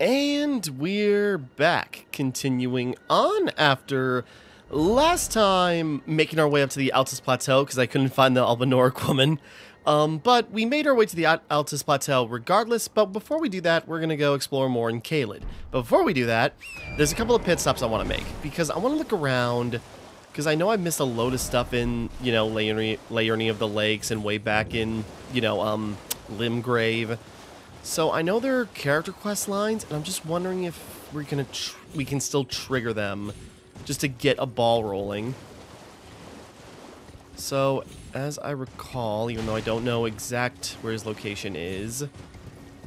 And we're back, continuing on after last time making our way up to the Altus Plateau because I couldn't find the Albinoric woman. But we made our way to the Altus Plateau regardless, but before we do that, we're going to go explore more in Caelid. But before we do that, there's a couple of pit stops I want to make, because I want to look around, because I know I missed a load of stuff in, you know, Layerny of the Lakes and way back in, you know, Limgrave. So I know there are character quest lines, and I'm just wondering if we can still trigger them just to get a ball rolling. So, as I recall, even though I don't know exact where his location is,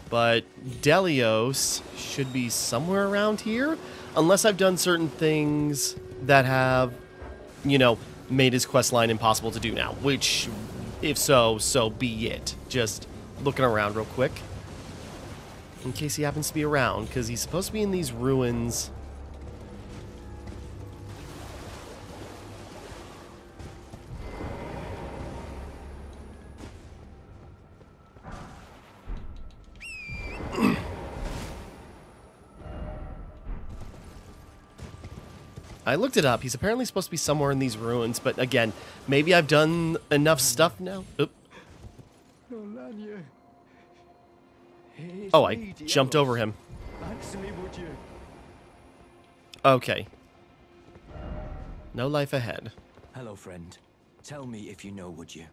but Delios should be somewhere around here, unless I've done certain things that have, you know, made his quest line impossible to do now, which, if so, so be it. Just looking around real quick, in case he happens to be around, because he's supposed to be in these ruins. I looked it up. He's apparently supposed to be somewhere in these ruins, but again, maybe I've done enough stuff now. Oop. Oh, I jumped over him. Okay. No life ahead. Hello, friend. Tell me if you know, would you?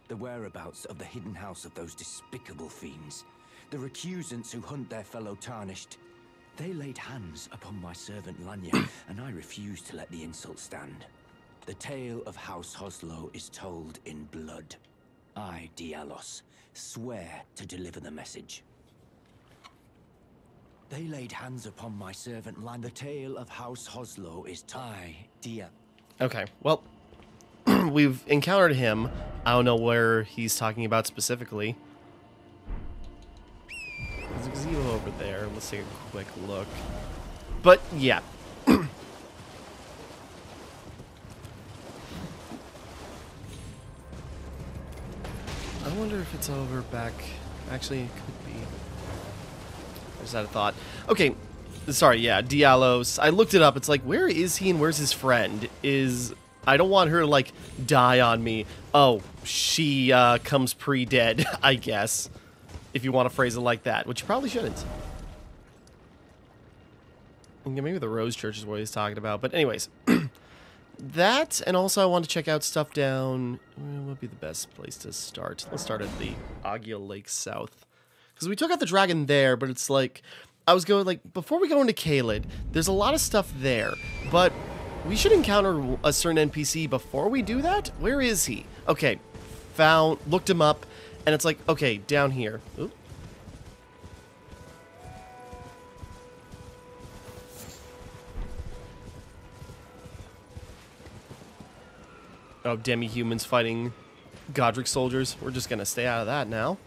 The whereabouts of the hidden house of those despicable fiends. The recusants who hunt their fellow tarnished. They laid hands upon my servant Lanya, and I refuse to let the insult stand. The tale of House Hoslow is told in blood. I, Dialos, swear to deliver the message. They laid hands upon my servant Lanya. The tale of House Hoslow is Okay, well, we've encountered him. I don't know where he's talking about specifically. There's a gazebo over there. Let's take a quick look. But, yeah. I wonder if it's over back... Actually, it could be. I just had a thought. Okay, sorry, yeah, Dialos. I looked it up. It's like, where is he and where's his friend? I don't want her to, like, die on me. Oh, she comes pre-dead, I guess. If you want to phrase it like that, which you probably shouldn't. Yeah, maybe the Rose Church is what he's talking about. But anyways, that, and also I want to check out stuff down. What would be the best place to start? Let's start at the Agia Lake South. Because we took out the dragon there, but it's like, I was going, like, before we go into Caelid, there's a lot of stuff there. But we should encounter a certain NPC before we do that? Where is he? Okay, looked him up. And it's like, okay, down here. Oop. Oh, demi-humans fighting Godric soldiers. We're just going to stay out of that now.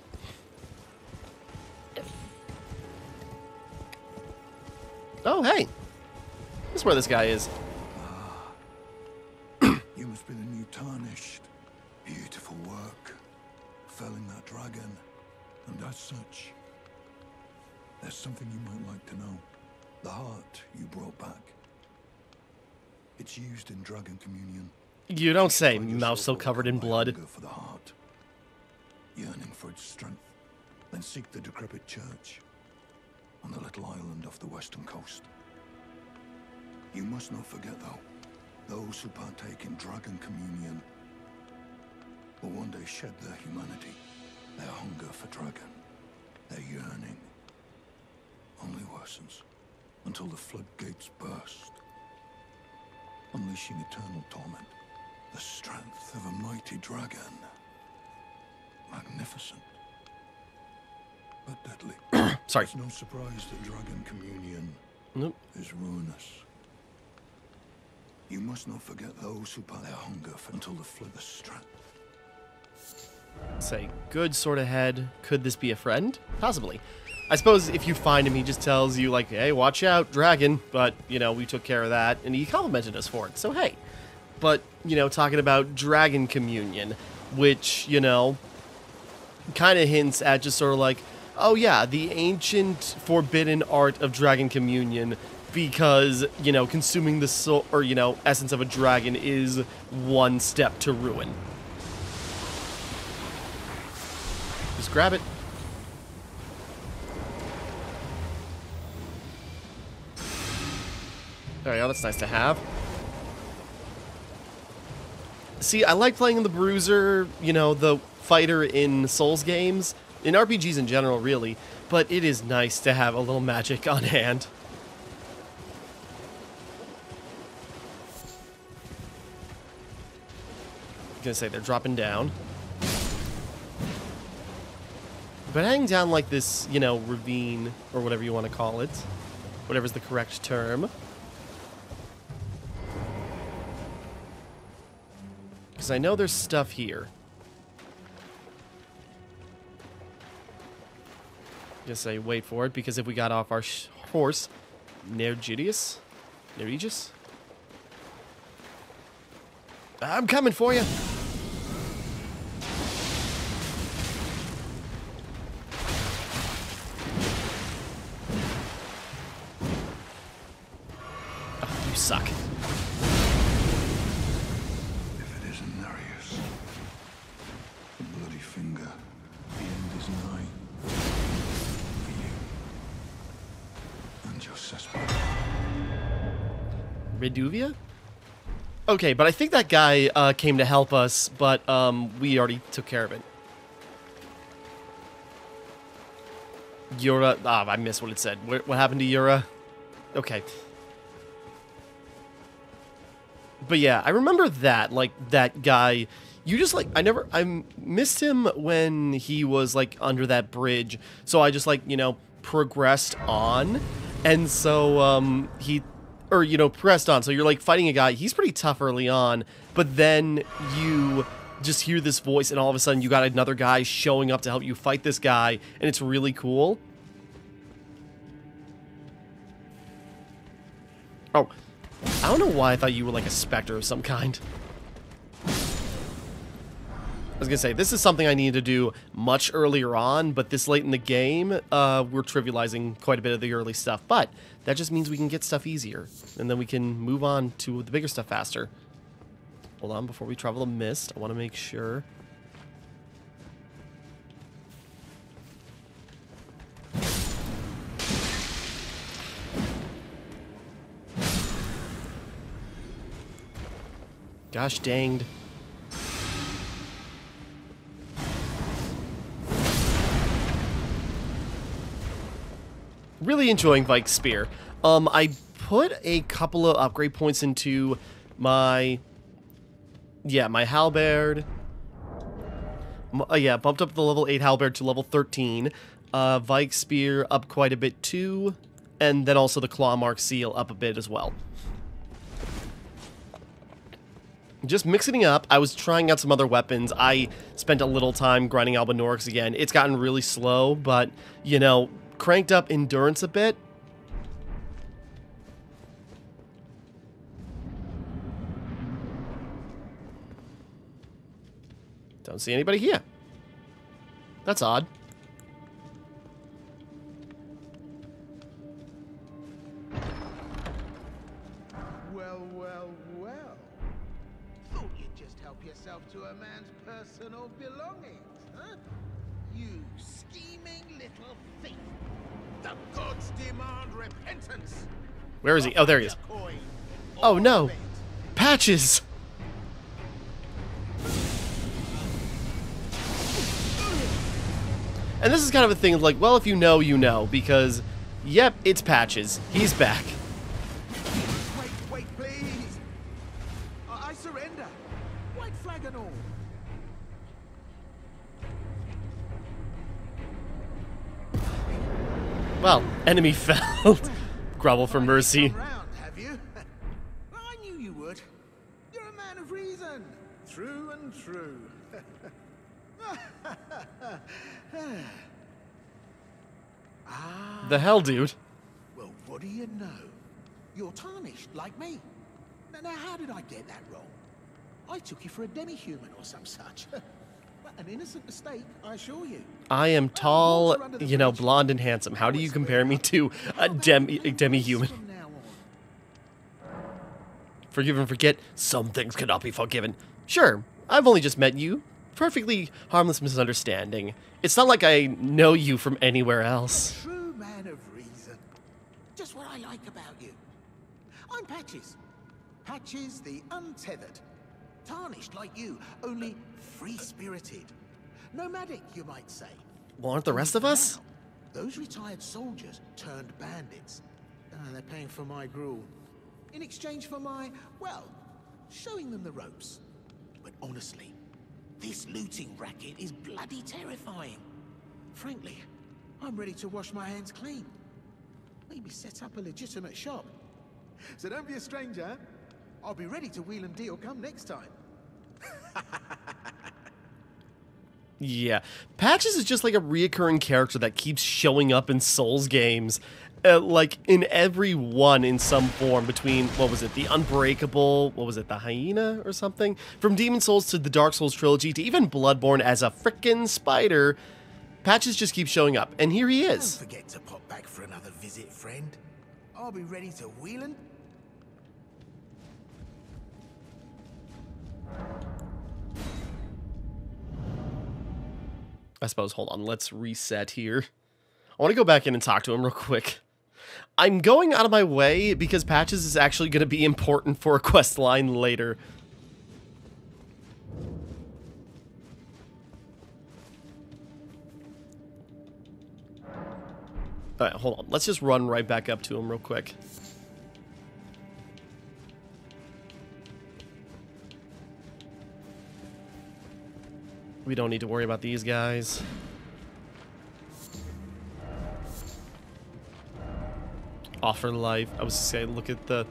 Oh, hey. This is where this guy is. You must be the new Tarnished. Beautiful work. Felling that dragon, and as such, there's something you might like to know. The heart you brought back. It's used in dragon communion. You don't say, mouth still covered in blood. For the heart, yearning for its strength, then seek the decrepit church on the little island off the western coast. You must not forget, though, those who partake in dragon communion will one day shed their humanity, their hunger for dragon, their yearning only worsens until the floodgates burst, unleashing eternal torment, the strength of a mighty dragon. Magnificent, but deadly. Sorry. It's no surprise that dragon communion is ruinous. You must not forget those who part their hunger for until the flood the strength. Say, good sort of head. Could this be a friend? Possibly. I suppose if you find him, he just tells you, like, hey, watch out, dragon. But, you know, we took care of that, and he complimented us for it, so hey. But, you know, talking about dragon communion, which, you know, kind of hints at just sort of like, Oh yeah, the ancient forbidden art of dragon communion, because, you know, consuming the soul, or, you know, essence of a dragon is one step to ruin. Just grab it. There we go, that's nice to have. See, I like playing the Bruiser, you know, the fighter in Souls games, in RPGs in general, really, but it is nice to have a little magic on hand. I'm gonna say they're dropping down. But hanging down like this, you know, ravine, or whatever you want to call it, whatever's the correct term. Because I know there's stuff here. Just say wait for it, because if we got off our horse, Nergidius? I'm coming for you. Oh, you suck. If it isn't Nereus, the bloody finger, the end is nigh. For you. And your sister. Reduvia? Okay, but I think that guy came to help us, but we already took care of it. Yura. Ah, I missed what it said. What happened to Yura? Okay. But yeah, I remember that, like, that guy. You just, like, I missed him when he was, like, under that bridge. So I just, like, you know, progressed on. And so, you know, pressed on. So you're, like, fighting a guy. He's pretty tough early on. But then you just hear this voice, and all of a sudden you got another guy showing up to help you fight this guy. And it's really cool. Oh, I don't know why I thought you were like a specter of some kind. I was gonna say, this is something I need to do much earlier on, but this late in the game, we're trivializing quite a bit of the early stuff. But that just means we can get stuff easier, and then we can move on to the bigger stuff faster. Hold on, before we travel the mist, I want to make sure. Gosh danged. Really enjoying Vike's Spear. I put a couple of upgrade points into my... Yeah, my halberd. Yeah, bumped up the level 8 halberd to level 13. Vike's Spear up quite a bit too. And then also the Claw Mark Seal up a bit as well. Just mixing it up. I was trying out some other weapons. I spent a little time grinding Albinorix again. It's gotten really slow, but, you know, cranked up endurance a bit. Don't see anybody here. That's odd. To a man's personal belongings, huh? You scheming little thief! The gods demand repentance! Where is he? Oh, there he is. Oh no! Patches! And this is kind of a thing of like, well, if you know, you know, because, yep, it's Patches. He's back. Wait, please! I surrender! White flag and all! Well, enemy felled. Grovel for mercy. Round, have you? I knew you would. You're a man of reason. True and true. The hell, dude? Well, what do you know? You're tarnished, like me. Now, how did I get that wrong? I took you for a demi-human or some such. But An innocent mistake, I assure you. I am tall, you know, blonde and handsome. How do you compare me to a demi-human? From now on. Forgive and forget, some things cannot be forgiven. Sure, I've only just met you. Perfectly harmless misunderstanding. It's not like I know you from anywhere else. True man of reason. Just what I like about you. I'm Patches. Patches the untethered. Tarnished like you, only free-spirited. Nomadic, you might say. Well, aren't the rest of us? Now, those retired soldiers turned bandits. They're paying for my gruel. In exchange for my, well, showing them the ropes. But honestly, this looting racket is bloody terrifying. Frankly, I'm ready to wash my hands clean. Maybe set up a legitimate shop. So don't be a stranger. I'll be ready to wheel and deal come next time. Yeah, Patches is just like a reoccurring character that keeps showing up in Souls games. Like, in every one in some form between, what was it, the Unbreakable, what was it, the Hyena or something? From Demon Souls to the Dark Souls trilogy to even Bloodborne as a frickin' spider, Patches just keeps showing up, and here he is. Don't forget to pop back for another visit, friend. I'll be ready to wheel and... I suppose, hold on, let's reset here. I want to go back in and talk to him real quick. I'm going out of my way because Patches is actually going to be important for a quest line later. Alright, hold on. Let's just run right back up to him real quick. We don't need to worry about these guys. Offer life. I was just saying, look at the...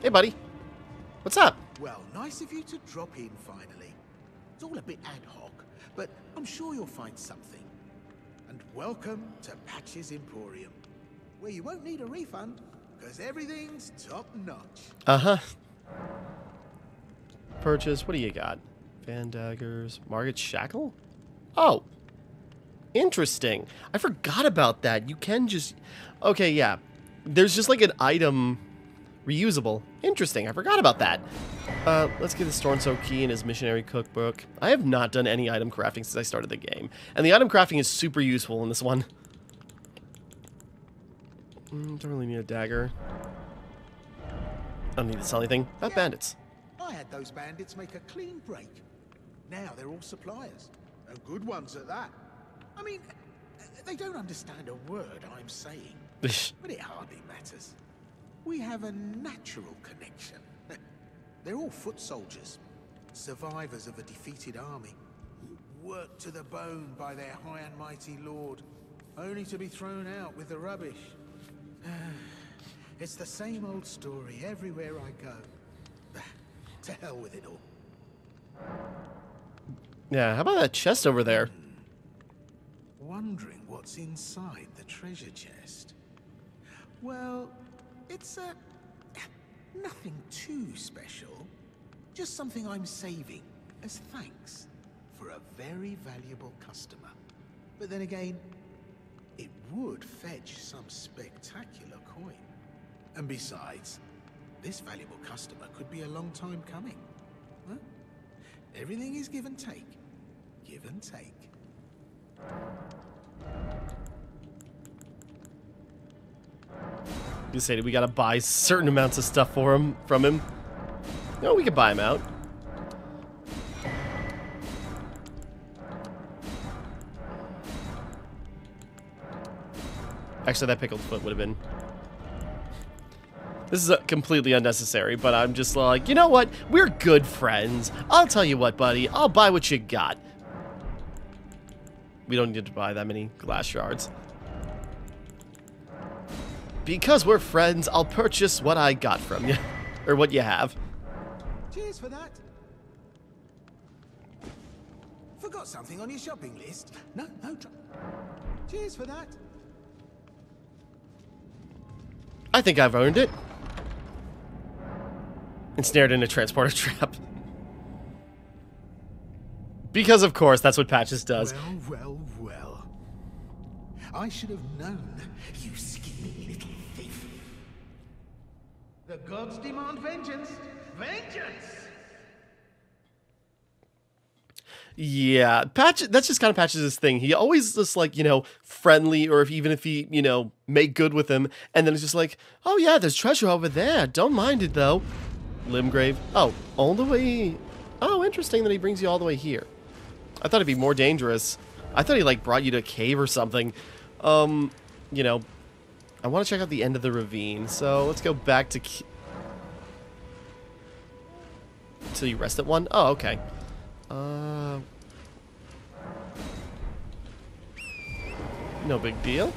Hey, buddy. What's up? Well, nice of you to drop in finally. It's all a bit ad hoc, but I'm sure you'll find something. And welcome to Patches Emporium, where you won't need a refund, because everything's top-notch. Uh-huh. Purchase. What do you got? Van daggers. Margaret Shackle? Oh. Interesting. I forgot about that. You can just... Okay, yeah. There's just like an item reusable. Interesting. I forgot about that. Let's get the Storm Soak key in his missionary cookbook. I have not done any item crafting since I started the game. And the item crafting is super useful in this one. Don't really need a dagger. I don't need to sell anything. About bandits. I had those bandits make a clean break. Now they're all suppliers, and good ones at that. I mean, they don't understand a word I'm saying, but it hardly matters. We have a natural connection. They're all foot soldiers, survivors of a defeated army, worked to the bone by their high and mighty lord, only to be thrown out with the rubbish. It's the same old story everywhere I go. To hell with it all. Yeah, how about that chest over there? Wondering what's inside the treasure chest. Well, it's nothing too special. Just something I'm saving as thanks for a very valuable customer. But then again, it would fetch some spectacular coin. And besides, this valuable customer could be a long time coming. Huh? Everything is give and take. Give and take. You say we gotta buy certain amounts of stuff from him. No, we can buy him out. Actually, that pickled foot would have been... This is completely unnecessary, but I'm just like, you know what? We're good friends. I'll tell you what, buddy. I'll buy what you got. We don't need to buy that many glass shards. Because we're friends, I'll purchase what I got from you. Or what you have. Cheers for that. Forgot something on your shopping list? No. Cheers for that. I think I've earned it. Ensnared in a transporter trap. Because, of course, that's what Patches does. Well. I should have known, you skinny little thief. The gods demand vengeance. Vengeance! Yeah, Patch. That's just kind of Patches' thing. He always just like, friendly, or even if he, make good with him, and then it's just like, oh yeah, there's treasure over there. Don't mind it though. Limgrave. Oh, all the way. Oh, interesting that he brings you all the way here. I thought it'd be more dangerous. I thought he like brought you to a cave or something. I want to check out the end of the ravine, so let's go back to. Till you rest at one. Oh, okay. No big deal.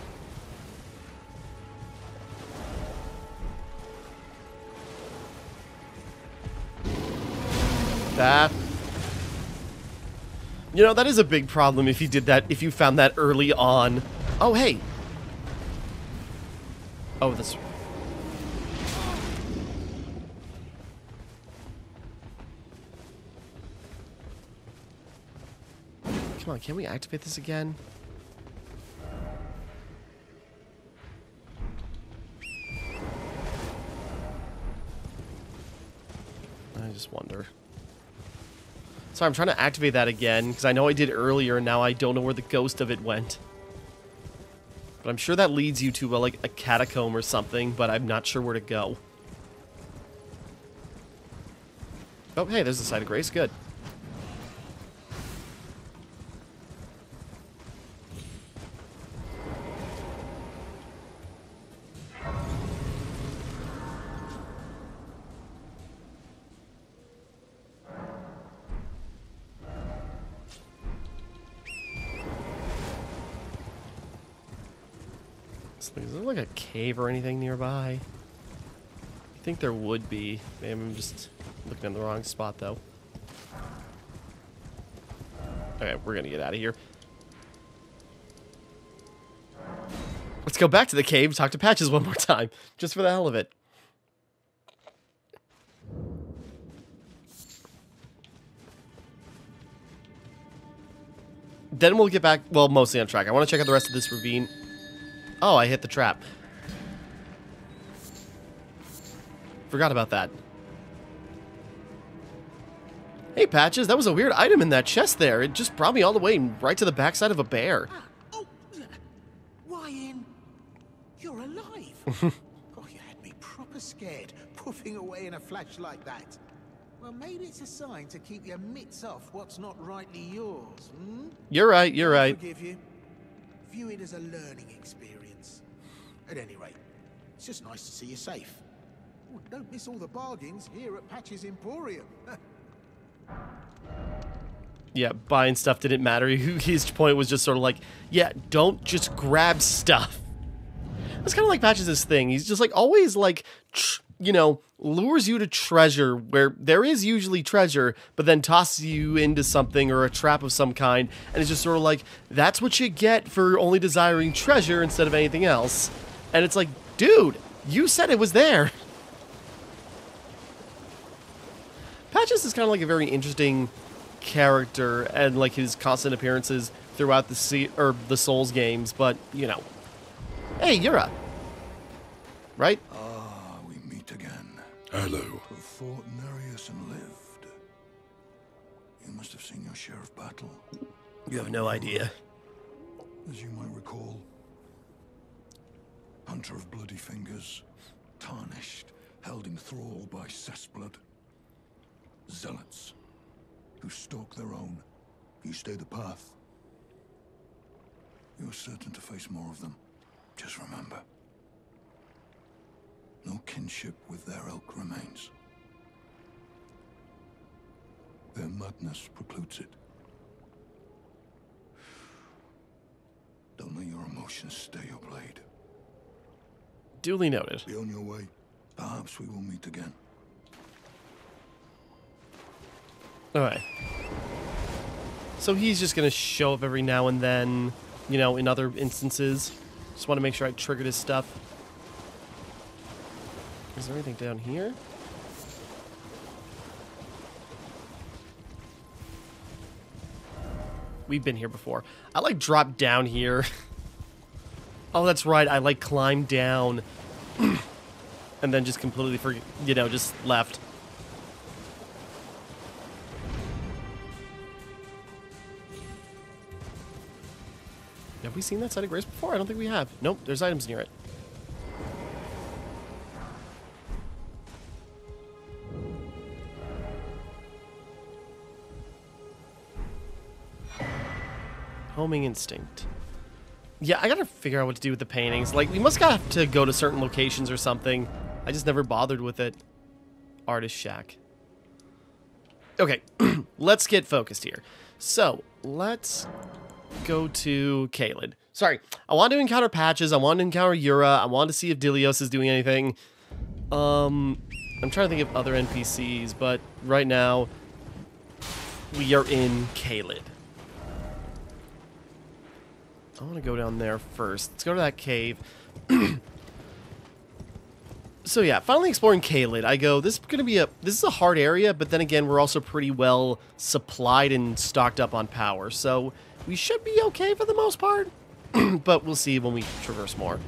That. That is a big problem if you did that, if you found that early on. Oh, hey. Oh, this. Come on, can we activate this again? I just wonder. Sorry, I'm trying to activate that again, because I know I did earlier, and now I don't know where the ghost of it went. But I'm sure that leads you to, like, a catacomb or something, but I'm not sure where to go. Oh, hey, there's the site of grace. Good. Is there like a cave or anything nearby? I think there would be. Maybe I'm just looking in the wrong spot, though. Okay, we're gonna get out of here. Let's go back to the cave, talk to Patches one more time, just for the hell of it. Then we'll get back, well, mostly on track. I want to check out the rest of this ravine. Oh, I hit the trap. Forgot about that. Hey, Patches, that was a weird item in that chest there. It just brought me all the way right to the backside of a bear. Oh, why in? You're alive. Oh, you had me proper scared, puffing away in a flash like that. Well, maybe it's a sign to keep your mitts off what's not rightly yours, hmm? You're right, you're right. I forgive you. View it as a learning experience. At any rate, it's just nice to see you safe. Oh, don't miss all the bargains here at Patch's Emporium. Yeah, buying stuff didn't matter. His point was just sort of like, yeah, don't just grab stuff. That's kind of like Patches' thing. He's just like always like, lures you to treasure where there is usually treasure, but then tosses you into something or a trap of some kind, and it's just sort of like, that's what you get for only desiring treasure instead of anything else. And it's like, dude, you said it was there. Patches is kind of like a very interesting character, and like his constant appearances throughout the Souls games, but hey, Yura, right? Ah, we meet again. Hello. Who fought Nereus and lived. You must have seen your share of battle. You have no idea. As you might recall, Hunter of Bloody Fingers, tarnished, held in thrall by cessblood. Zealots, who stalk their own. You stay the path. You're certain to face more of them. Just remember, no kinship with their ilk remains. Their madness precludes it. Don't let your emotions stay your blade. Duly noted. Be on your way. Perhaps we will meet again. Alright. So he's just gonna show up every now and then, in other instances. Just want to make sure I triggered his stuff. Is there anything down here? We've been here before. I, like, dropped down here. Oh, that's right. I, like, climbed down. And then just completely, you know, just left. Have we seen that side of grace before? I don't think we have. Nope, there's items near it. Homing instinct. Yeah, I gotta figure out what to do with the paintings. Like, we must have to go to certain locations or something. I just never bothered with it. Artist shack. Okay, let's get focused here. So, let's go to Caelid. Sorry, I want to encounter Patches, I want to encounter Yura, I want to see if Dilios is doing anything. I'm trying to think of other NPCs, but right now, we are in Caelid. I want to go down there first. Let's go to that cave. So yeah, finally exploring Caelid. I go, this is a hard area, but then again, we're also pretty well supplied and stocked up on power, so we should be okay for the most part. But we'll see when we traverse more.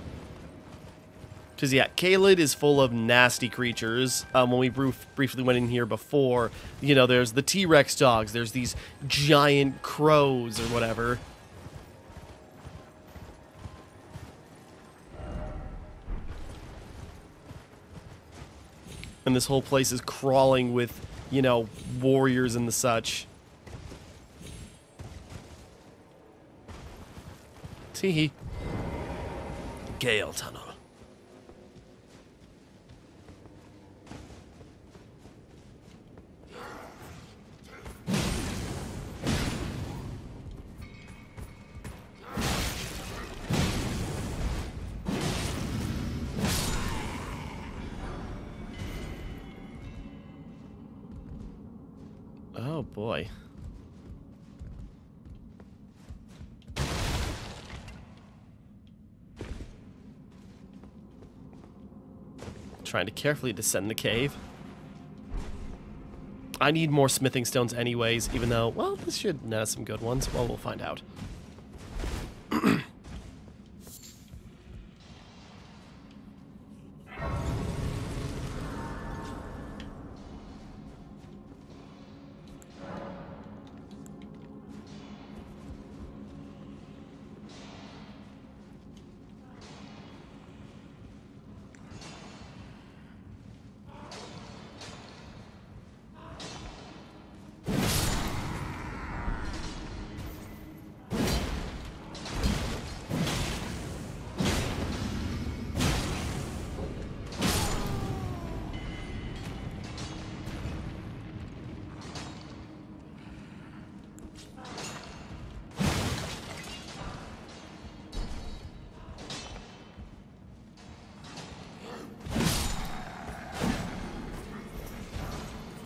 Because yeah, Caelid is full of nasty creatures. When we briefly went in here before, you know, there's the T-Rex dogs, there's these giant crows or whatever. And this whole place is crawling with, you know, warriors and the such. Teehee. Gale Tunnel. Oh boy. Trying to carefully descend the cave. I need more smithing stones anyways, even though, well, this should net us some good ones. Well, we'll find out.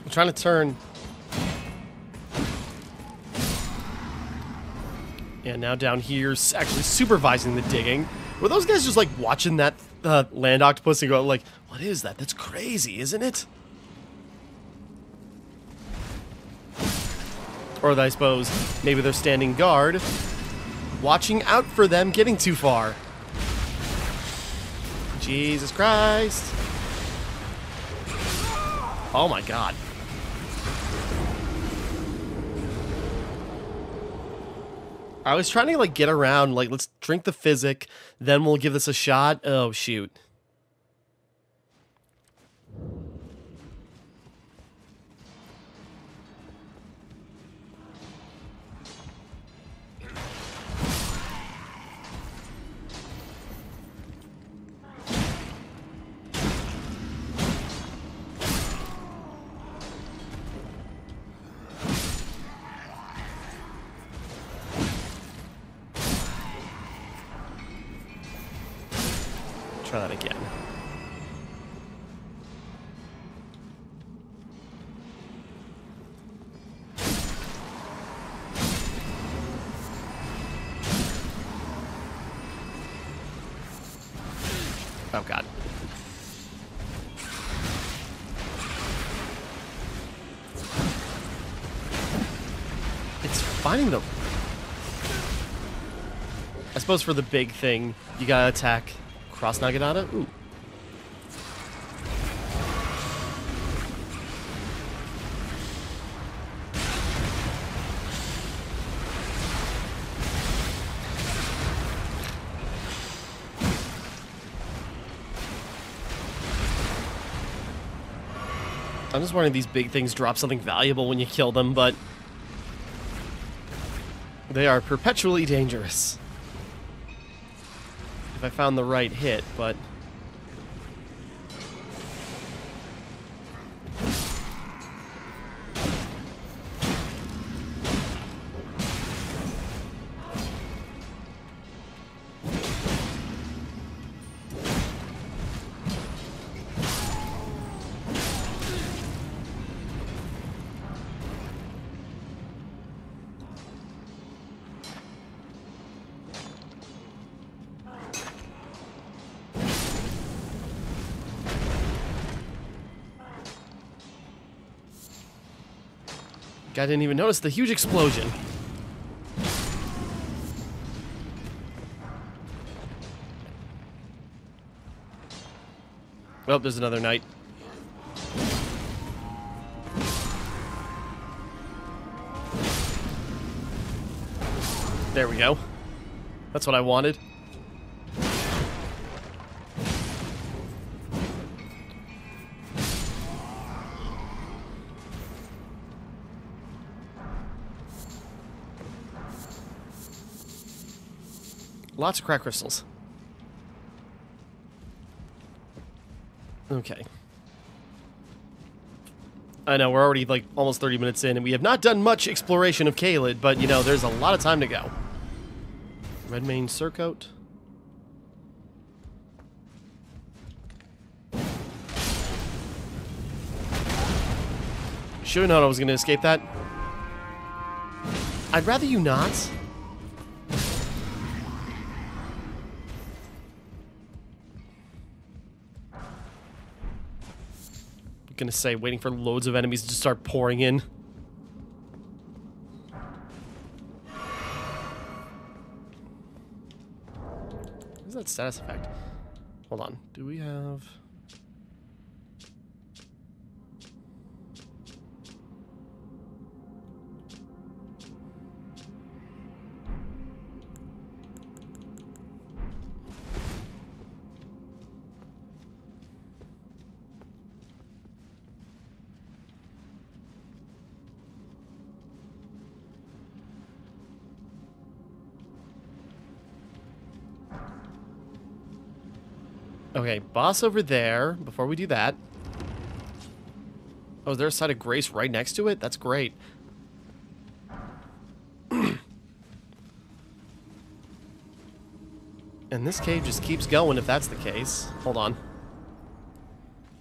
Trying to turn. And now down here, actually supervising the digging. Were those guys just like watching that land octopus and going like, what is that? That's crazy, isn't it? Or I suppose maybe they're standing guard, watching out for them getting too far. Jesus Christ. Oh my God. I was trying to, like, get around, like, let's drink the physic, then we'll give this a shot. Oh, shoot. Try that again. Oh God. It's finding the I suppose for the big thing, you gotta attack Cross Naginata. Ooh. I'm just wondering if these big things drop something valuable when you kill them, but they are perpetually dangerous. If I found the right hit, but... I didn't even notice the huge explosion. Oh, there's another knight. There we go. That's what I wanted. Lots of crack crystals. Okay. I know, we're already like almost 30 minutes in, and we have not done much exploration of Caelid, but you know, there's a lot of time to go. Redmane Surcoat. Should have known I was going to escape that. I'd rather you not. Gonna say, waiting for loads of enemies to start pouring in. What is that status effect? Hold on. Do we have... Okay, boss over there. Before we do that... Oh, is there a side of grace right next to it? That's great. And this cave just keeps going if that's the case. Hold on.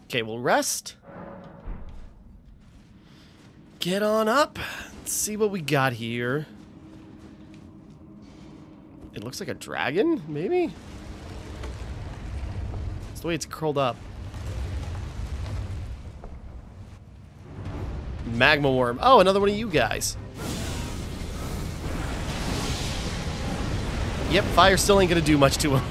Okay, we'll rest. Get on up. Let's see what we got here. It looks like a dragon, maybe? The way it's curled up. Magma worm. Oh, another one of you guys. Yep, fire still ain't gonna do much to him.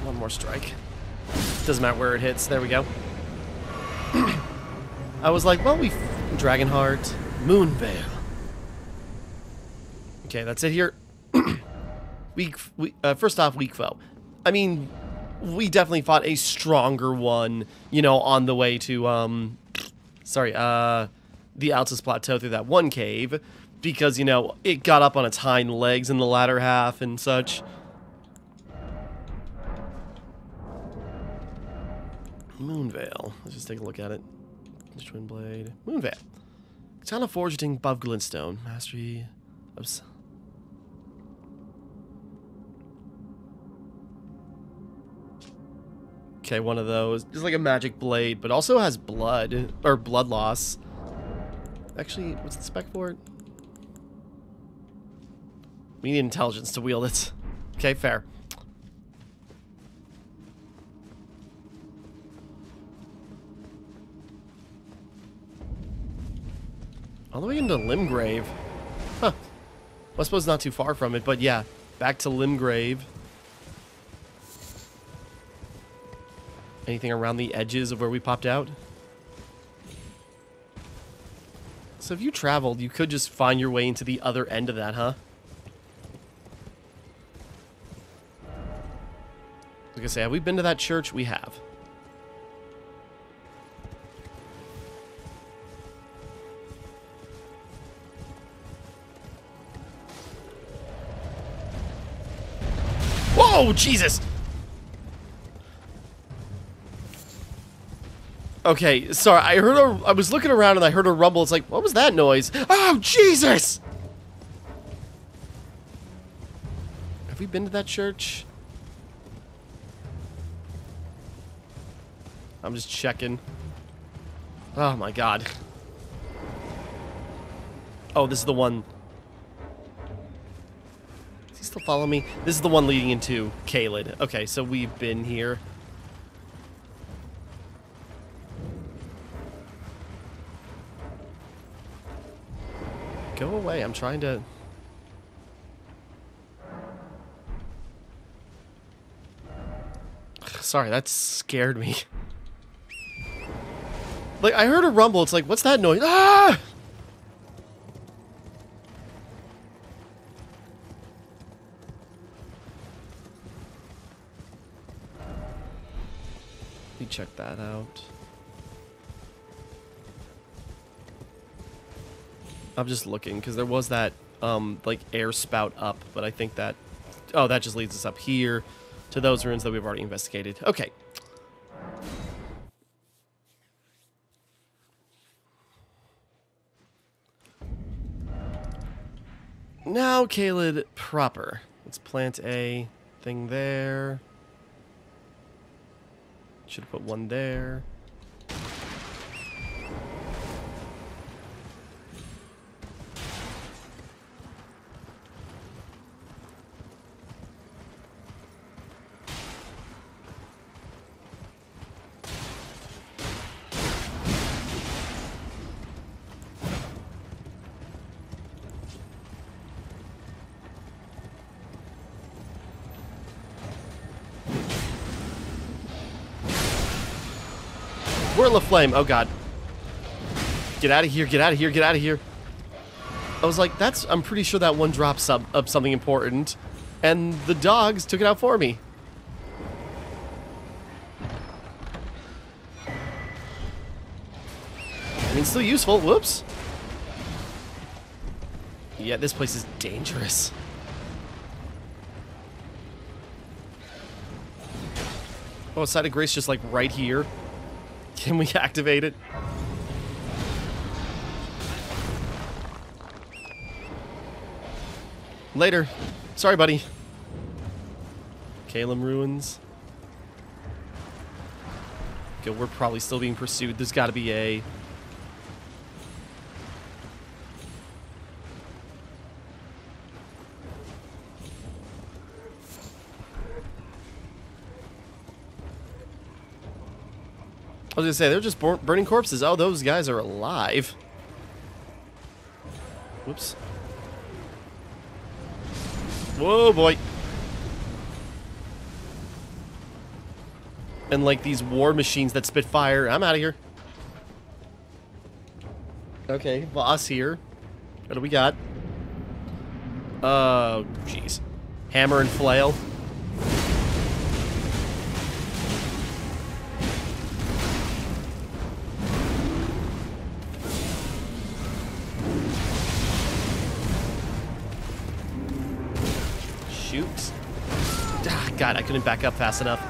One more strike. Doesn't matter where it hits. There we go. I was like, well, Dragonheart, Moonveil. Okay, that's it here. First off, weak foe. I mean, we definitely fought a stronger one, you know, on the way to, the Altus Plateau through that one cave, because, you know, it got up on its hind legs in the latter half and such. Moonveil. Let's just take a look at it. Twin Blade. Moonveil. Katana forged in above glintstone. Mastery of... Okay, one of those. Just like a magic blade, but also has blood, or blood loss. Actually, what's the spec for it? We need intelligence to wield it. Okay, fair. All the way into Limgrave. Huh. Well, I suppose not too far from it, but yeah. Back to Limgrave. Anything around the edges of where we popped out? So if you traveled, you could just find your way into the other end of that, huh? Like I say, have we been to that church? We have. Whoa, Jesus! Okay, sorry, I was looking around and I heard a rumble. It's like, what was that noise? Oh, Jesus! Have we been to that church? I'm just checking. Oh my god. Oh, this is the one. Is he still following me? This is the one leading into Caelid. Okay, so we've been here. Go away, I'm trying to... Sorry, that scared me. Like, I heard a rumble, it's like, what's that noise? Ah! Let me check that out. I'm just looking, because there was that, like, air spout up, but I think that... Oh, that just leads us up here to those ruins that we've already investigated. Okay. Now, Caelid proper. Let's plant a thing there. Should have put one there. Whirl of Flame. Oh, God. Get out of here. Get out of here. Get out of here. I was like, I'm pretty sure that one drops up something important. And the dogs took it out for me. I mean, still useful. Whoops. Yeah, this place is dangerous. Oh, a Site of Grace just like right here. Can we activate it? Later. Sorry, buddy. Caelid Ruins. Okay, we're probably still being pursued. There's got to be a... I was gonna say, they're just burning corpses. Oh, those guys are alive. Whoops. Whoa, boy. And like these war machines that spit fire. I'm out of here. Okay, boss here. What do we got? Oh, jeez. Hammer and flail. shoot. Ah, God, I couldn't back up fast enough.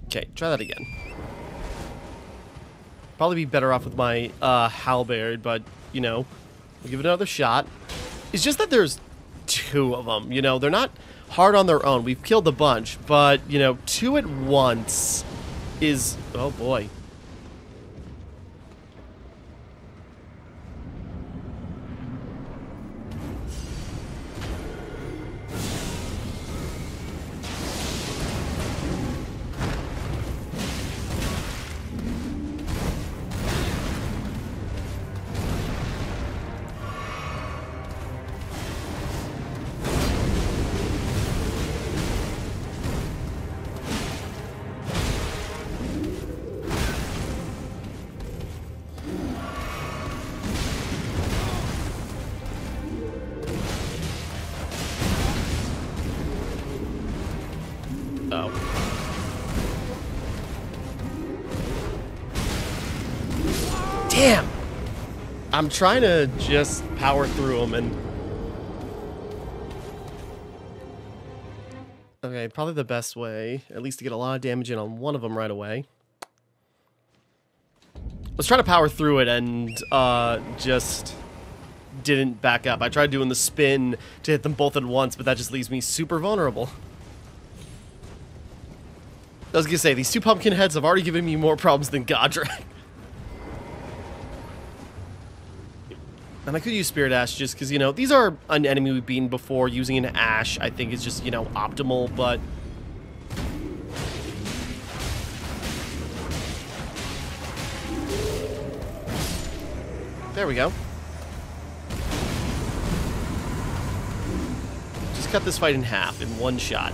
Okay, try that again. Probably be better off with my halberd, but, you know, we'll give it another shot. It's just that there's two of them, you know, they're not hard on their own. We've killed a bunch, but, you know, two at once is... Oh, boy. Oh. Damn! I'm trying to just power through them and... Okay, probably the best way, at least to get a lot of damage in on one of them right away. Let's try to power through it and just didn't back up. I tried doing the spin to hit them both at once, but that just leaves me super vulnerable. I was gonna say, these two pumpkin heads have already given me more problems than Godric. And I could use Spirit Ash just because, you know, these are an enemy we've beaten before. Using an Ash, I think, is just, you know, optimal, but... There we go. Just cut this fight in half in one shot.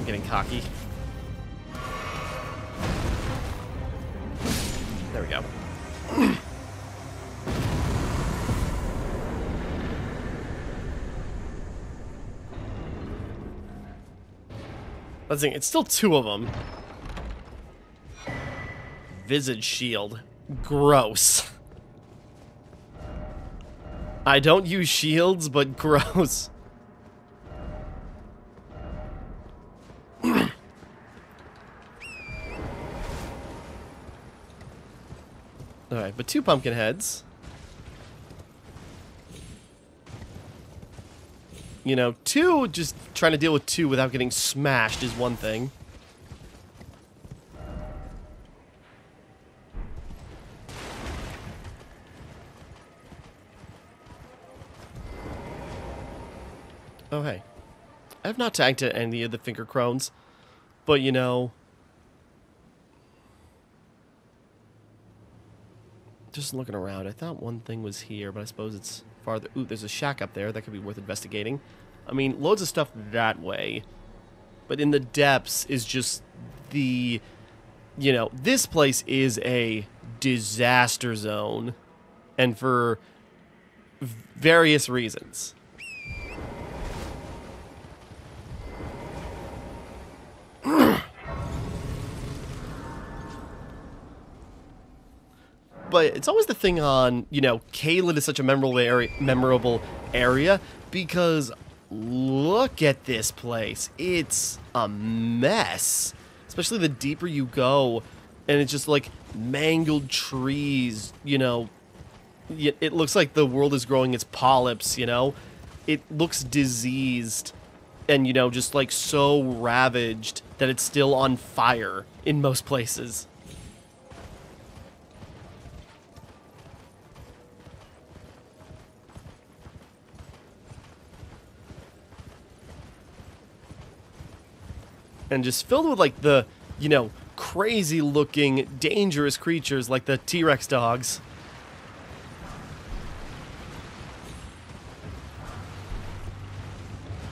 Getting cocky. There we go. Let's see, it's still two of them. Visage shield. Gross. I don't use shields, but gross. Alright, but two pumpkin heads. You know, two, just trying to deal with two without getting smashed is one thing. Oh, hey. I have not tagged to any of the finger crones, but, you know... Just looking around, I thought one thing was here, but I suppose it's farther. Ooh, there's a shack up there that could be worth investigating. I mean, loads of stuff that way. But in the depths is just the... You know, this place is a disaster zone. And for various reasons. But it's always the thing on, you know, Caelid is such a memorable area because look at this place. It's a mess. Especially the deeper you go, and it's just like mangled trees, you know. It looks like the world is growing its polyps, you know. It looks diseased and, you know, just like so ravaged that it's still on fire in most places. And just filled with, like, the, you know, crazy-looking, dangerous creatures like the T-Rex dogs.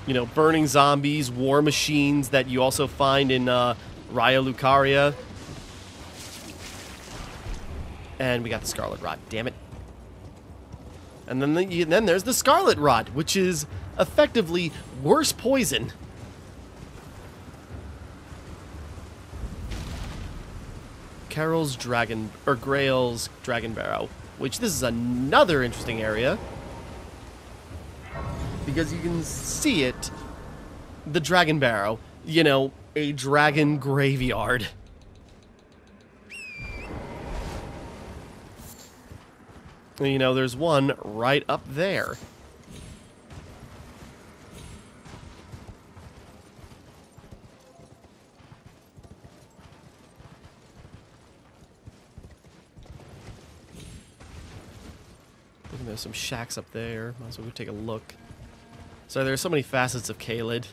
You know, burning zombies, war machines that you also find in Raya Lucaria. And we got the Scarlet Rot, damn it. And then there's the Scarlet Rot, which is effectively worse poison. Carol's Dragon, or Grail's Dragon Barrow, which this is another interesting area. Because you can see it, the Dragon Barrow, you know, a dragon graveyard. And, you know, there's one right up there. There's some shacks up there. Might as well go take a look. So there's so many facets of Caelid.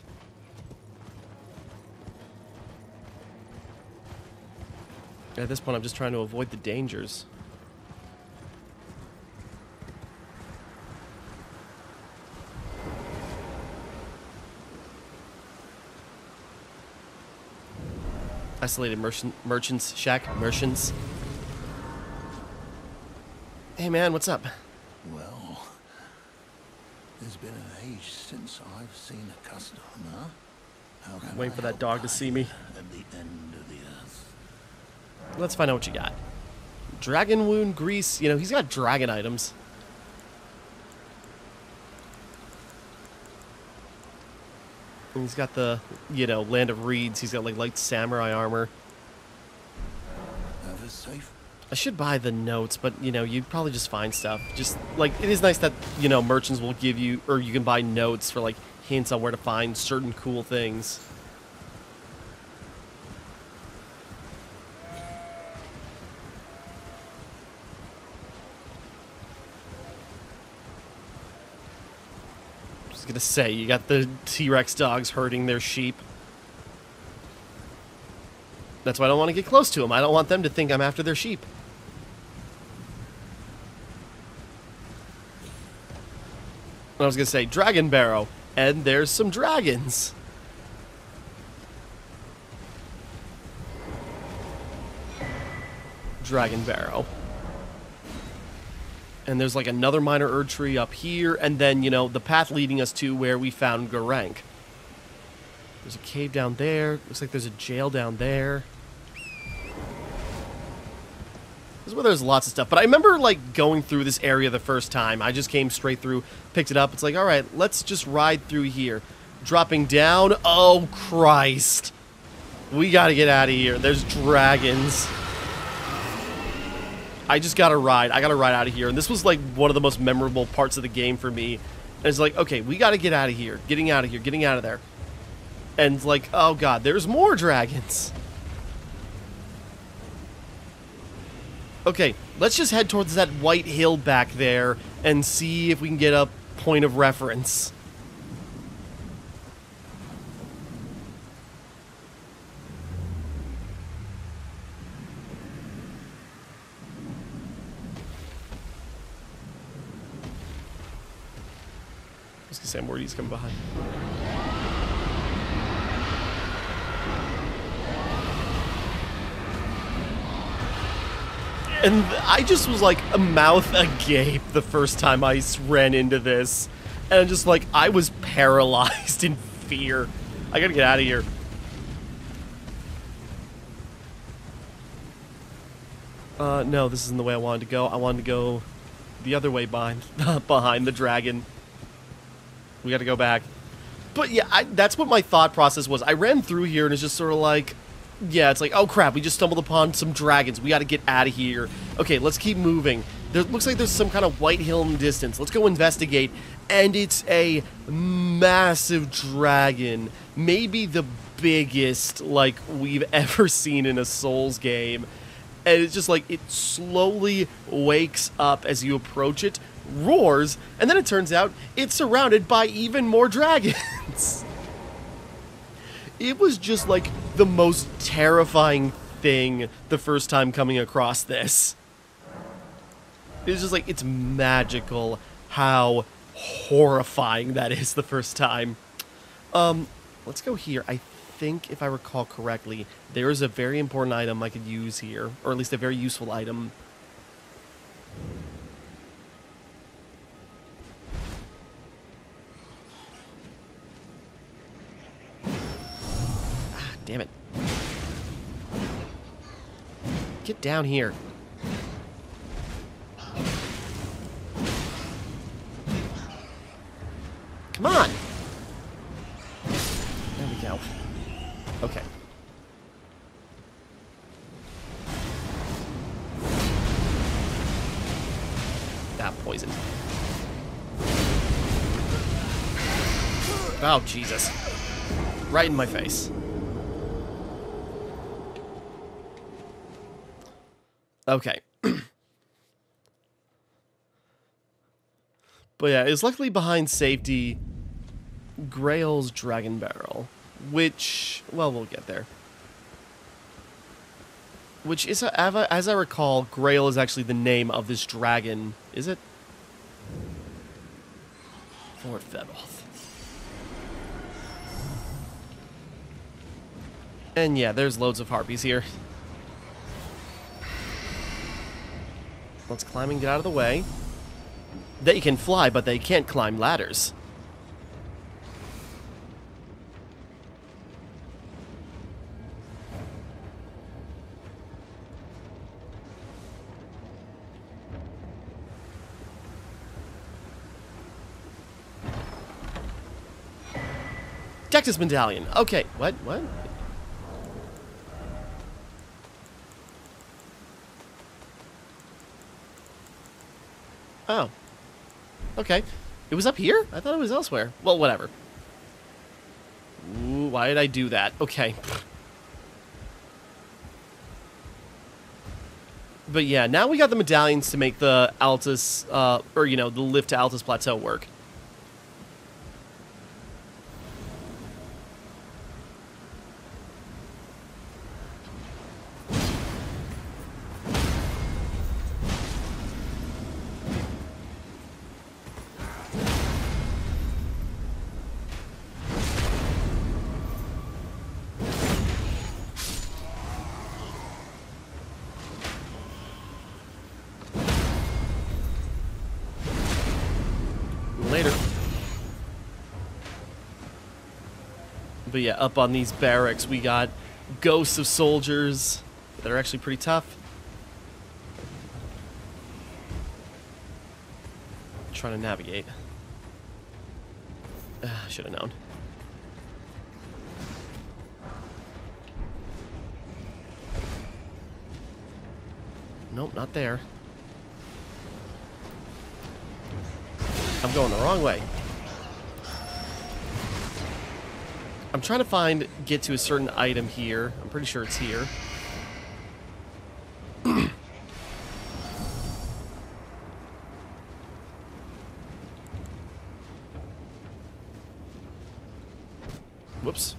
At this point, I'm just trying to avoid the dangers. Isolated merchants shack. Merchants. Hey man, what's up? Well, there's been an age since I've seen a customer. How can Waiting I for that help dog to see me. At the end of the earth. Let's find out what you got. Dragon wound grease. You know, he's got dragon items. And he's got the, you know, Land of Reeds. He's got, like, light samurai armor. Have a safe. I should buy the notes, but, you know, you'd probably just find stuff. Just, like, it is nice that, you know, merchants will give you, or you can buy notes for, like, hints on where to find certain cool things. Gonna say, you got the T-Rex dogs herding their sheep. That's why I don't want to get close to them. I don't want them to think I'm after their sheep. I was gonna say Dragon Barrow, and there's some dragons. Dragon Barrow. And there's like another minor Erd tree up here, and then, you know, the path leading us to where we found Garank. There's a cave down there. Looks like there's a jail down there. This is where there's lots of stuff. But I remember, like, going through this area the first time. I just came straight through, picked it up. It's like, all right, let's just ride through here. Dropping down. Oh, Christ. We gotta get out of here. There's dragons. I just gotta ride. I gotta ride out of here. And this was like one of the most memorable parts of the game for me. And it's like, okay, we gotta get out of here. Getting out of here. Getting out of there. And it's like, oh god, there's more dragons. Okay, let's just head towards that white hill back there and see if we can get a point of reference. Sam Morty's coming behind. And I just was like a mouth agape the first time I ran into this. And just like, I was paralyzed in fear. I gotta get out of here. No, this isn't the way I wanted to go. I wanted to go the other way behind the dragon. We gotta go back. But yeah, that's what my thought process was. I ran through here and it's just sort of like, yeah, it's like, oh crap, we just stumbled upon some dragons. We gotta get out of here. Okay, let's keep moving. There looks like there's some kind of white hill in the distance. Let's go investigate. And it's a massive dragon. Maybe the biggest, like, we've ever seen in a Souls game. And it's just like, it slowly wakes up as you approach it, roars, and then it turns out it's surrounded by even more dragons. It was just like the most terrifying thing the first time coming across this. It's just like, it's magical how horrifying that is the first time. Let's go here. I think, if I recall correctly, there is a very important item I could use here, or at least a very useful item. Ah, damn it. Get down here. Come on! There we go. Okay. That poison. Oh, Jesus. Right in my face. Okay. But yeah, it's luckily behind safety Grail's Dragon Barrel, which, well, we'll get there. Which is, as I recall, Grail is actually the name of this dragon, is it? Fort Feboth. And yeah, there's loads of harpies here. Let's climb and get out of the way. They can fly, but they can't climb ladders. Dectus Medallion. Okay, what? Oh. Okay. It was up here? I thought it was elsewhere. Well, whatever. Ooh, why did I do that? Okay. But yeah, now we got the medallions to make the Altus, or, you know, the lift to Altus Plateau work. Later. But yeah, up on these barracks, we got ghosts of soldiers that are actually pretty tough. Trying to navigate. Should have known. Nope, not there. I'm going the wrong way. I'm trying to get to a certain item here. I'm pretty sure it's here. Whoops.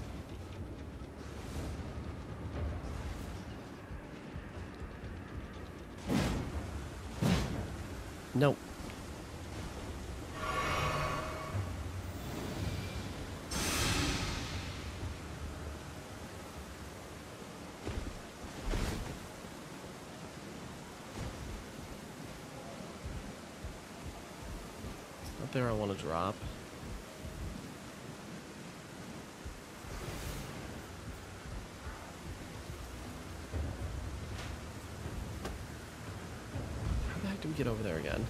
No. Not there I want to drop. How the heck do we get over there again?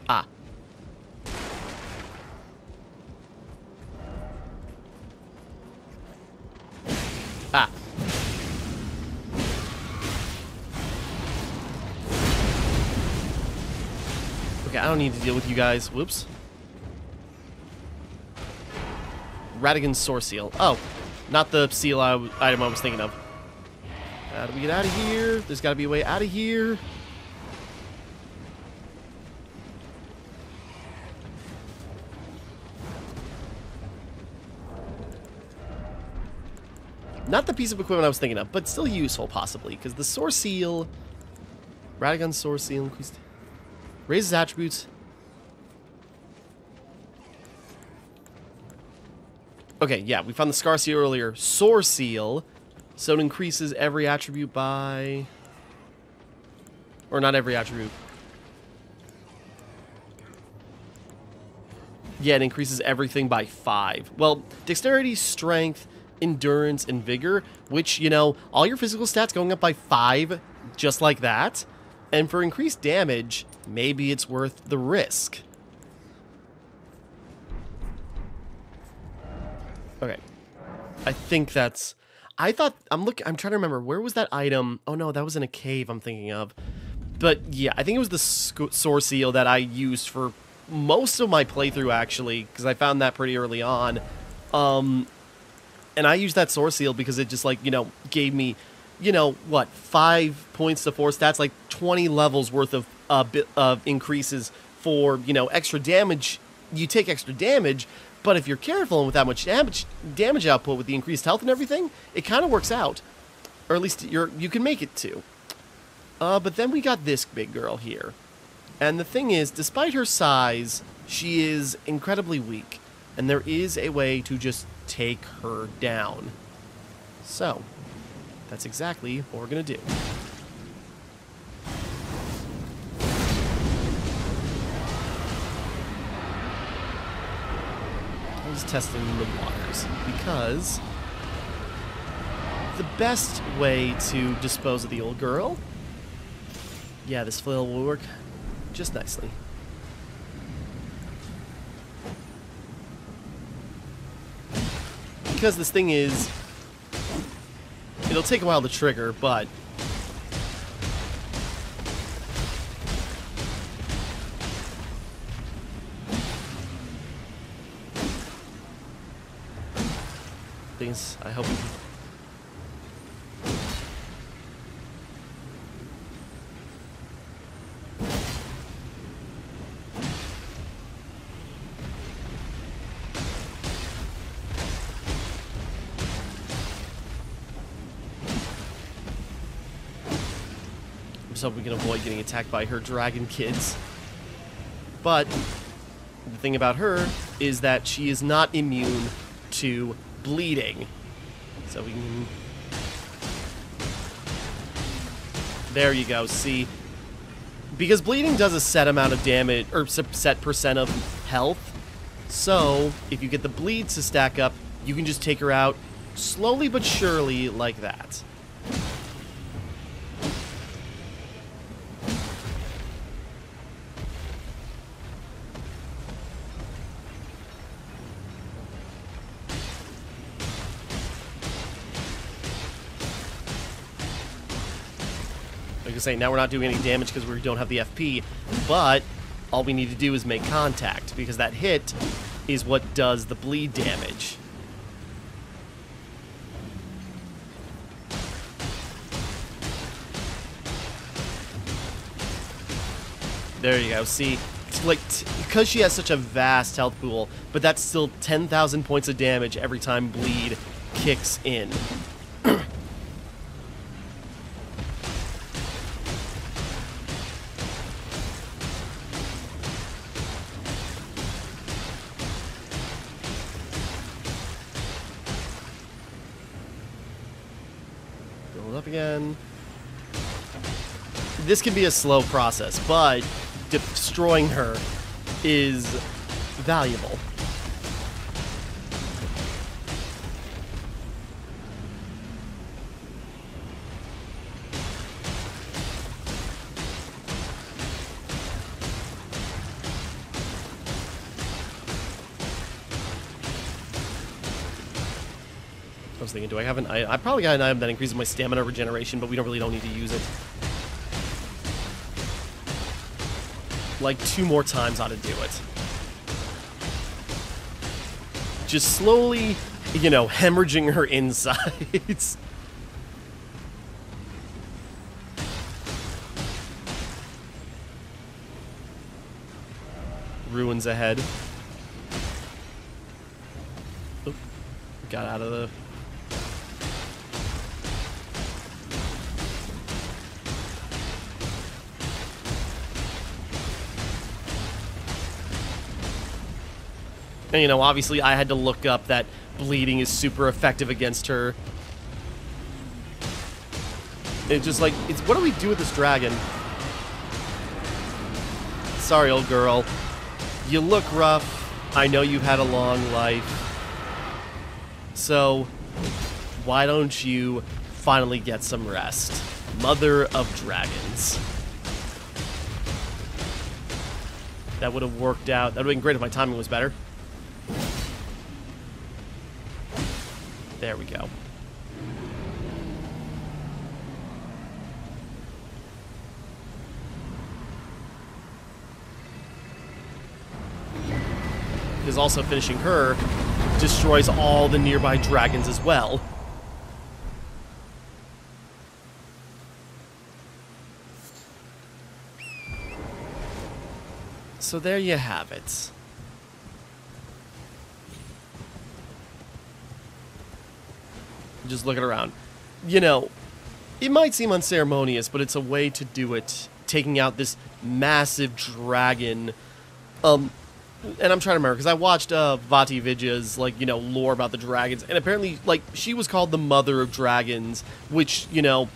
Ah. Ah. Okay, I don't need to deal with you guys. Whoops. Radigan's Source Seal. Oh, not the seal item I was thinking of. How do we get out of here? There's got to be a way out of here. Not the piece of equipment I was thinking of, but still useful, possibly. Because the Source Seal... Radagon's Source Seal increased... Raises attributes. Okay, yeah, we found the Scar Seal earlier. Source Seal. So it increases every attribute by... Or not every attribute. Yeah, it increases everything by 5. Well, dexterity, strength, endurance, and vigor, which, you know, all your physical stats going up by 5, just like that. And for increased damage, maybe it's worth the risk. Okay. I think that's... I'm trying to remember, where was that item? Oh no, that was in a cave I'm thinking of. But yeah, I think it was the Source Seal that I used for most of my playthrough, actually, because I found that pretty early on. And I used that Source Seal because it just, like, you know, gave me, you know, what, 5 points to 4 stats, like 20 levels worth of increases for, you know, extra damage. You take extra damage, but if you're careful and with that much damage output with the increased health and everything, it kind of works out. Or at least you can make it to. But then we got this big girl here. And the thing is, despite her size, she is incredibly weak. And there is a way to just take her down. So, that's exactly what we're going to do. I was testing the waters because the best way to dispose of the old girl... Yeah, this flail will work just nicely. Because this thing is... It'll take a while to trigger, but... Things, I hope... So we can avoid getting attacked by her dragon kids. But the thing about her is that she is not immune to bleeding. So we can... There you go, see? Because bleeding does a set amount of damage, or set percent of health. So if you get the bleeds to stack up, you can just take her out slowly but surely like that. Like I say, now we're not doing any damage because we don't have the FP, but all we need to do is make contact, because that hit is what does the bleed damage. There you go, see? It's like, because she has such a vast health pool, but that's still 10,000 points of damage every time bleed kicks in. Up again. This can be a slow process, but destroying her is valuable. I was thinking, do I have an item? I probably got an item that increases my stamina regeneration, but we don't need to use it. Like 2 more times ought to do it. Just slowly, you know, hemorrhaging her insides. Ruins ahead. Oop. Got out of the... And, you know, obviously I had to look up that bleeding is super effective against her. It's just like, what do we do with this dragon? Sorry, old girl. You look rough. I know you've had a long life. So, why don't you finally get some rest? Mother of Dragons. That would have worked out. That would have been great if my timing was better. There we go. Because also finishing her destroys all the nearby dragons as well. So there you have it. Just looking around. You know, it might seem unceremonious, but it's a way to do it. Taking out this massive dragon. And I'm trying to remember, because I watched Vati Vidya's, like, you know, lore about the dragons. And apparently, like, she was called the Mother of Dragons, which, you know,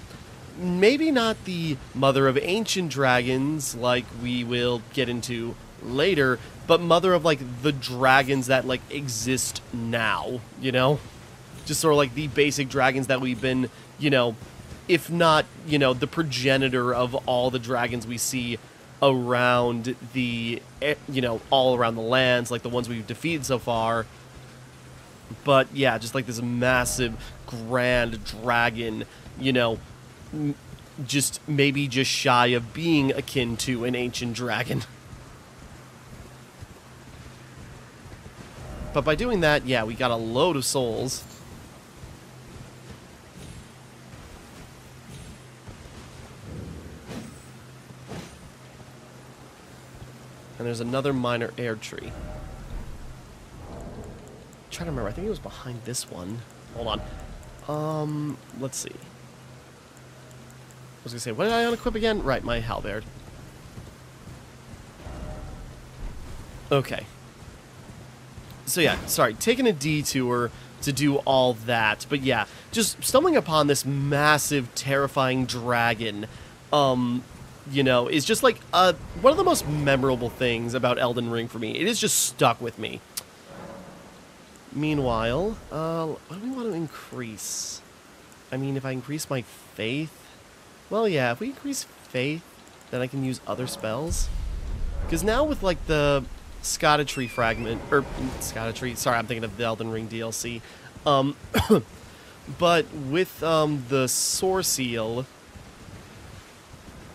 maybe not the Mother of Ancient Dragons, like we will get into later, but Mother of, like, the dragons that, like, exist now, you know? Just sort of like the basic dragons that we've been, you know, if not, you know, the progenitor of all the dragons we see around the, you know, all around the lands, like the ones we've defeated so far. But yeah, just like this massive, grand dragon, you know, just maybe just shy of being akin to an ancient dragon. But by doing that, yeah, we got a load of souls. And there's another minor air tree. I'm trying to remember, I think it was behind this one. Hold on. Let's see. I was gonna say, what did I unequip again? Right, my halberd. Okay. So yeah, sorry, taking a detour to do all that. But yeah, just stumbling upon this massive, terrifying dragon, you know, is just like one of the most memorable things about Elden Ring for me. It has just stuck with me. Meanwhile, what do we want to increase? I mean, if I increase my faith... Well, yeah, if we increase faith, then I can use other spells. Because now with, like, the Scottatree fragment... Or, Scottatree... Sorry, I'm thinking of the Elden Ring DLC. But with the Soar Seal...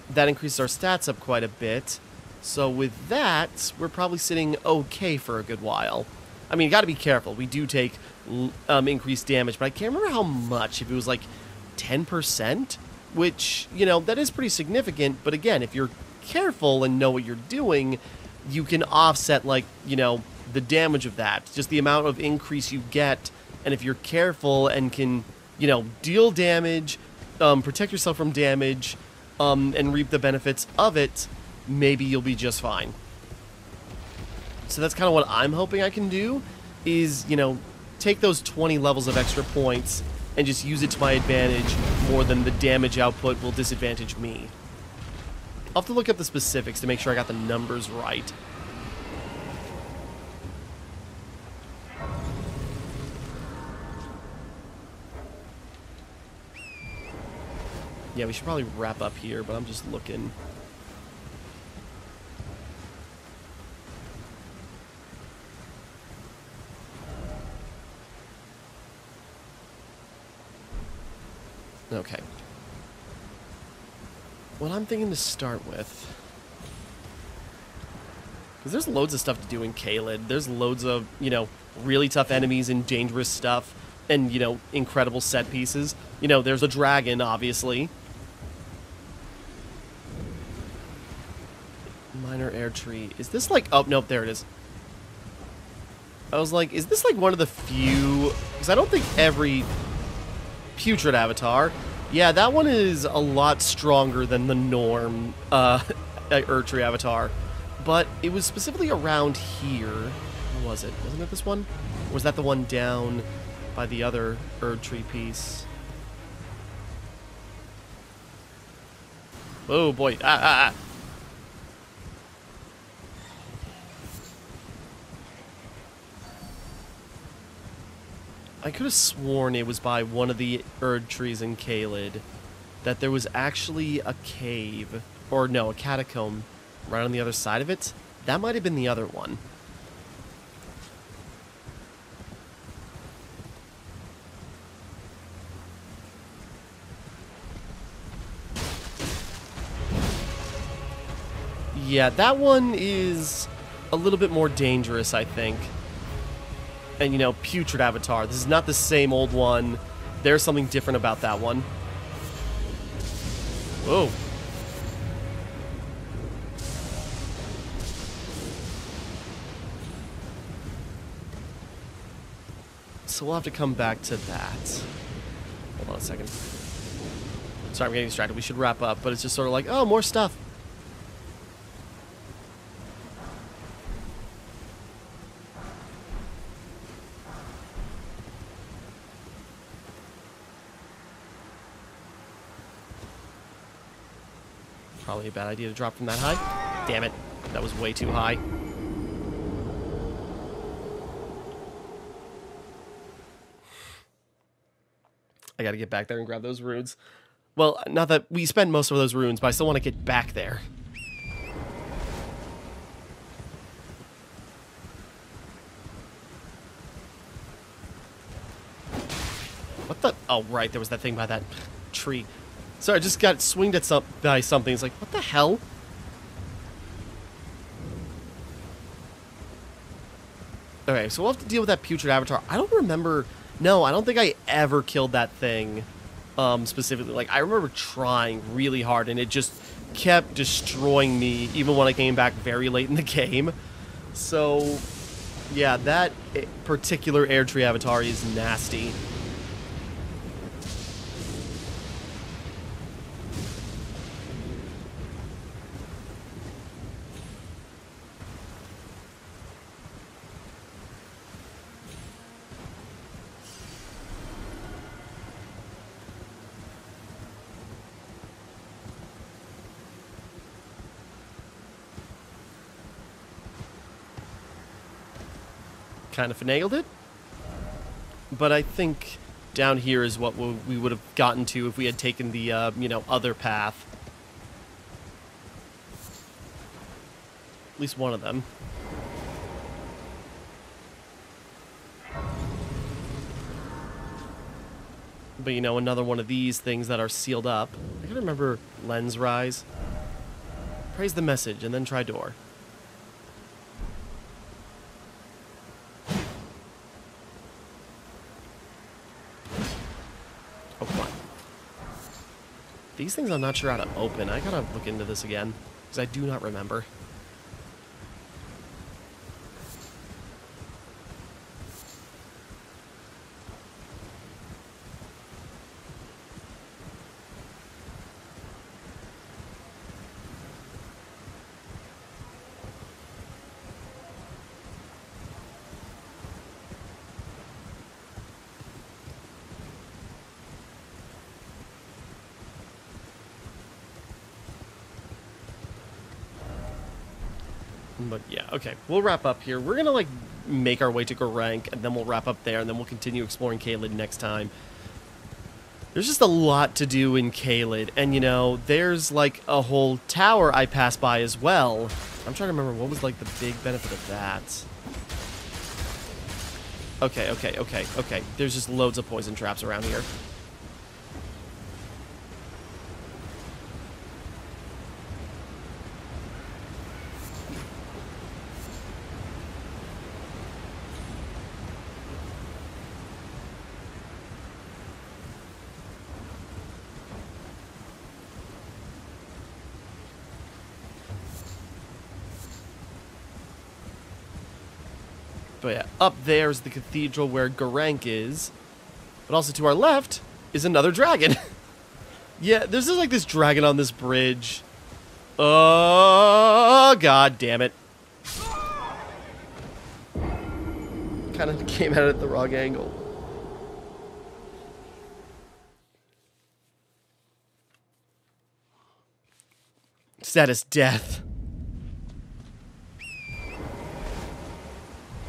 That increases our stats up quite a bit. So with that, we're probably sitting okay for a good while. I mean, you gotta be careful. We do take increased damage, but I can't remember how much. If it was like 10%, which, you know, that is pretty significant. But again, if you're careful and know what you're doing, you can offset, like, you know, the damage of that. Just the amount of increase you get. And if you're careful and can, you know, deal damage, protect yourself from damage, and reap the benefits of it, maybe you'll be just fine. So that's kind of what I'm hoping I can do, is, you know, take those 20 levels of extra points and just use it to my advantage more than the damage output will disadvantage me. I'll have to look up the specifics to make sure I got the numbers right. Yeah, we should probably wrap up here, but I'm just looking. Okay. What I'm thinking to start with... Because there's loads of stuff to do in Caelid. There's loads of, you know, really tough enemies and dangerous stuff. And, you know, incredible set pieces. You know, there's a dragon, obviously. Minor air tree. Is this like... Oh, nope, there it is. I was like, is this like one of the few... Because I don't think every putrid avatar... Yeah, that one is a lot stronger than the norm Erdtree avatar. But it was specifically around here What was it? Wasn't it this one? Or was that the one down by the other Erd Tree piece? Oh boy. Ah. I could have sworn it was by one of the Erd trees in Caelid that there was actually a cave, or no, a catacomb right on the other side of it. That might have been the other one. Yeah, that one is a little bit more dangerous, I think. And, you know, Putrid Avatar. This is not the same old one. There's something different about that one. Whoa. So we'll have to come back to that. Hold on a second. Sorry, I'm getting distracted. We should wrap up, but it's just sort of like, oh, more stuff. Probably a bad idea to drop from that high. Damn it. That was way too high. I gotta get back there and grab those runes. Well, not that we spent most of those runes, but I still want to get back there. What the? Oh, right. There was that thing by that tree. So I just got swinged at by something. It's like, what the hell? Okay, so we'll have to deal with that Putrid Avatar. I don't remember... No, I don't think I ever killed that thing specifically. Like, I remember trying really hard, and it just kept destroying me, even when I came back very late in the game. So, yeah, that particular Air Tree Avatar is nasty. Kind of finagled it, but I think down here is what we would have gotten to if we had taken the you know, other path. At least one of them. But you know, another one of these things that are sealed up. I gotta remember Lens Rise. Praise the message and then try door. These things I'm not sure how to open. I gotta look into this again, because I do not remember. But yeah, okay, we'll wrap up here. We're gonna like make our way to Garank, and then we'll wrap up there, and then we'll continue exploring Caelid next time. There's just a lot to do in Caelid, and you know, there's like a whole tower I passed by as well. I'm trying to remember what was like the big benefit of that. Okay. There's just loads of poison traps around here. But yeah, up there is the cathedral where Garank is. But also to our left is another dragon. Yeah, there's just like this dragon on this bridge. Oh, god damn it. Kind of came at it at the wrong angle. Status death.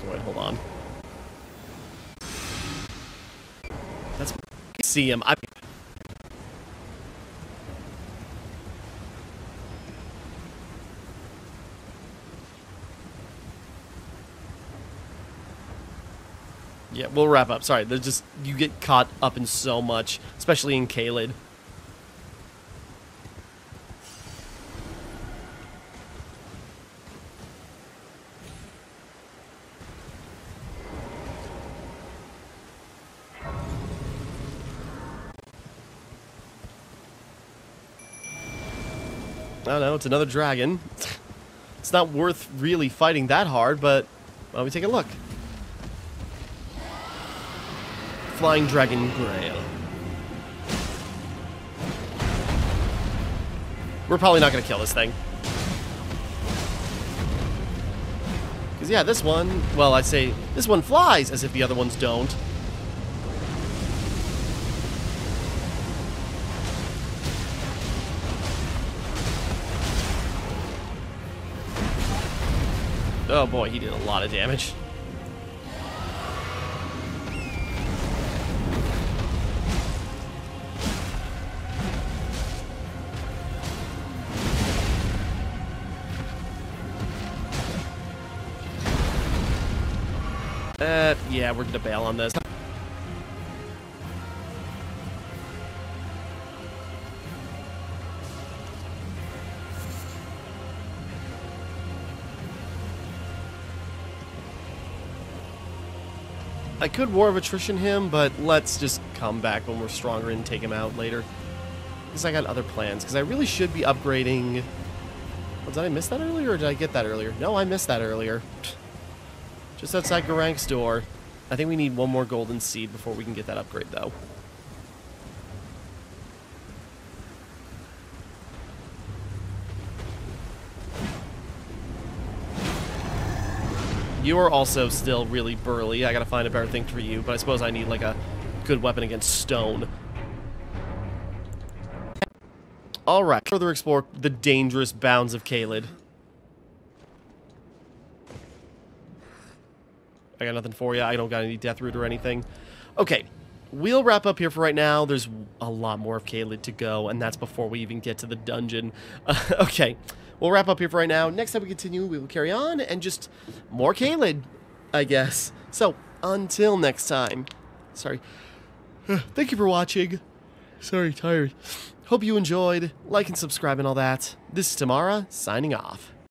Oh, wait, hold on. That's... See him. Yeah, we'll wrap up. Sorry, there's just... You get caught up in so much, especially in Caelid. I don't know, it's another dragon. It's not worth really fighting that hard, but why don't we take a look? Flying Dragon Grail. We're probably not going to kill this thing. Because, yeah, this one... Well, I'd say this one flies as if the other ones don't. Oh boy, he did a lot of damage. Yeah, we're gonna bail on this. I could War of Attrition him, but let's just come back when we're stronger and take him out later. Because I got other plans, because I really should be upgrading... Oh, did I miss that earlier, or did I get that earlier? No, I missed that earlier. Just outside Garank's door. I think we need one more golden seed before we can get that upgrade, though. You are also still really burly. I gotta find a better thing for you, but I suppose I need, like, a good weapon against stone. Alright, further explore the dangerous bounds of Caelid. I got nothing for you. I don't got any death root or anything. Okay, we'll wrap up here for right now. There's a lot more of Caelid to go, and that's before we even get to the dungeon. Okay, we'll wrap up here for right now. Next time we continue, we will carry on, and just more Caelid, I guess. So, until next time. Sorry. Thank you for watching. Sorry, tired. Hope you enjoyed. Like and subscribe and all that. This is Timmara, signing off.